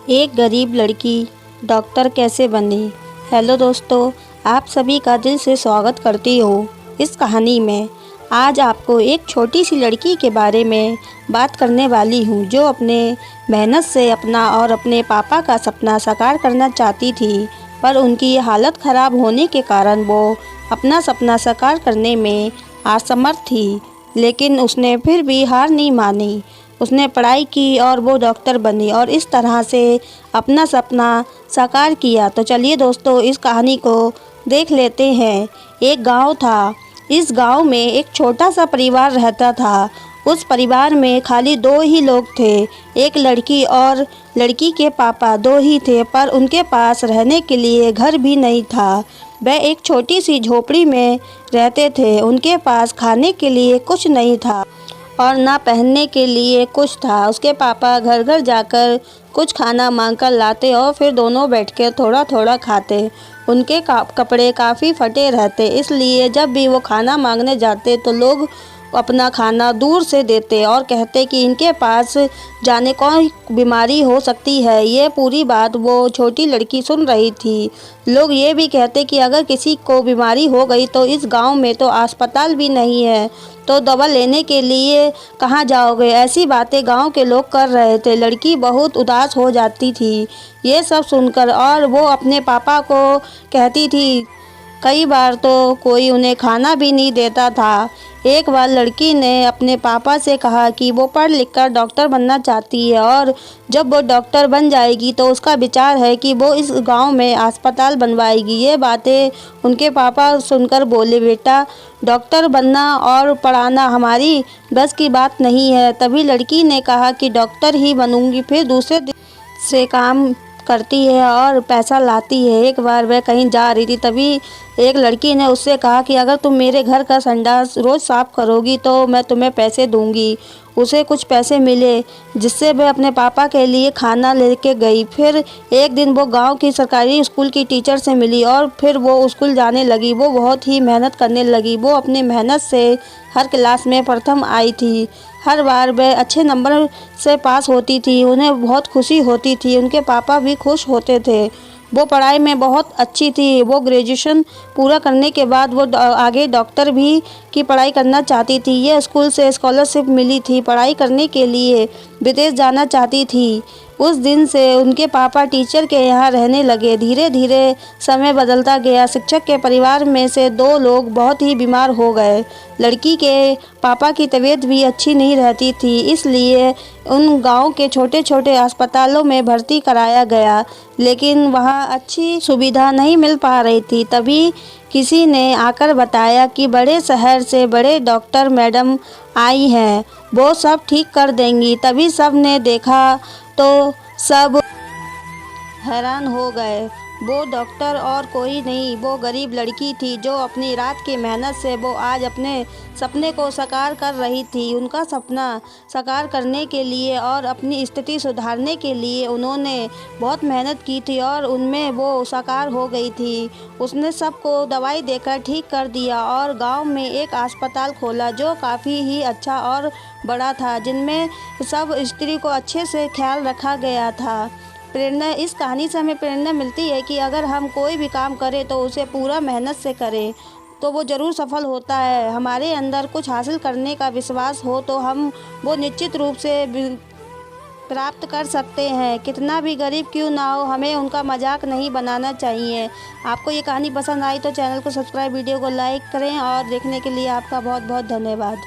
एक गरीब लड़की डॉक्टर कैसे बनी। हेलो दोस्तों, आप सभी का दिल से स्वागत करती हूँ इस कहानी में। आज आपको एक छोटी सी लड़की के बारे में बात करने वाली हूँ जो अपने मेहनत से अपना और अपने पापा का सपना साकार करना चाहती थी, पर उनकी हालत ख़राब होने के कारण वो अपना सपना साकार करने में असमर्थ थी। लेकिन उसने फिर भी हार नहीं मानी। उसने पढ़ाई की और वो डॉक्टर बनी और इस तरह से अपना सपना साकार किया। तो चलिए दोस्तों, इस कहानी को देख लेते हैं। एक गांव था। इस गांव में एक छोटा सा परिवार रहता था। उस परिवार में खाली दो ही लोग थे, एक लड़की और लड़की के पापा। दो ही थे, पर उनके पास रहने के लिए घर भी नहीं था। वह एक छोटी सी झोपड़ी में रहते थे। उनके पास खाने के लिए कुछ नहीं था और ना पहनने के लिए कुछ था। उसके पापा घर घर जाकर कुछ खाना मांगकर लाते और फिर दोनों बैठकर थोड़ा थोड़ा खाते। उनके कपड़े काफ़ी फटे रहते, इसलिए जब भी वो खाना मांगने जाते तो लोग अपना खाना दूर से देते और कहते कि इनके पास जाने कौन बीमारी हो सकती है। ये पूरी बात वो छोटी लड़की सुन रही थी। लोग ये भी कहते कि अगर किसी को बीमारी हो गई तो इस गांव में तो अस्पताल भी नहीं है, तो दवा लेने के लिए कहाँ जाओगे। ऐसी बातें गांव के लोग कर रहे थे। लड़की बहुत उदास हो जाती थी ये सब सुनकर और वो अपने पापा को कहती थी। कई बार तो कोई उन्हें खाना भी नहीं देता था। एक बार लड़की ने अपने पापा से कहा कि वो पढ़ लिख कर डॉक्टर बनना चाहती है और जब वो डॉक्टर बन जाएगी तो उसका विचार है कि वो इस गांव में अस्पताल बनवाएगी। ये बातें उनके पापा सुनकर बोले, बेटा, डॉक्टर बनना और पढ़ाना हमारी बस की बात नहीं है। तभी लड़की ने कहा कि डॉक्टर ही बनूंगी। फिर दूसरे दिन से काम करती है और पैसा लाती है। एक बार वह कहीं जा रही थी, तभी एक लड़की ने उससे कहा कि अगर तुम मेरे घर का संडास रोज़ साफ़ करोगी तो मैं तुम्हें पैसे दूंगी। उसे कुछ पैसे मिले जिससे वह अपने पापा के लिए खाना लेके गई। फिर एक दिन वो गांव की सरकारी स्कूल की टीचर से मिली और फिर वो स्कूल जाने लगी। वो बहुत ही मेहनत करने लगी। वो अपनी मेहनत से हर क्लास में प्रथम आई थी। हर बार वह अच्छे नंबर से पास होती थी। उन्हें बहुत खुशी होती थी, उनके पापा भी खुश होते थे। वो पढ़ाई में बहुत अच्छी थी। वो ग्रेजुएशन पूरा करने के बाद वो आगे डॉक्टर भी की पढ़ाई करना चाहती थी। ये स्कूल से स्कॉलरशिप मिली थी। पढ़ाई करने के लिए विदेश जाना चाहती थी। उस दिन से उनके पापा टीचर के यहाँ रहने लगे। धीरे धीरे समय बदलता गया। शिक्षक के परिवार में से दो लोग बहुत ही बीमार हो गए। लड़की के पापा की तबीयत भी अच्छी नहीं रहती थी, इसलिए उन गांव के छोटे छोटे अस्पतालों में भर्ती कराया गया, लेकिन वहां अच्छी सुविधा नहीं मिल पा रही थी। तभी किसी ने आकर बताया कि बड़े शहर से बड़े डॉक्टर मैडम आई हैं, वो सब ठीक कर देंगी। तभी सब ने देखा तो सब हैरान हो गए। वो डॉक्टर और कोई नहीं, वो गरीब लड़की थी जो अपनी रात की मेहनत से वो आज अपने सपने को साकार कर रही थी। उनका सपना साकार करने के लिए और अपनी स्थिति सुधारने के लिए उन्होंने बहुत मेहनत की थी और उनमें वो साकार हो गई थी। उसने सबको दवाई देकर ठीक कर दिया और गांव में एक अस्पताल खोला जो काफ़ी ही अच्छा और बड़ा था, जिनमें सब स्त्री को अच्छे से ख्याल रखा गया था। प्रेरणा, इस कहानी से हमें प्रेरणा मिलती है कि अगर हम कोई भी काम करें तो उसे पूरा मेहनत से करें तो वो ज़रूर सफल होता है। हमारे अंदर कुछ हासिल करने का विश्वास हो तो हम वो निश्चित रूप से प्राप्त कर सकते हैं। कितना भी गरीब क्यों ना हो, हमें उनका मजाक नहीं बनाना चाहिए। आपको ये कहानी पसंद आई तो चैनल को सब्सक्राइब, वीडियो को लाइक करें और देखने के लिए आपका बहुत बहुत धन्यवाद।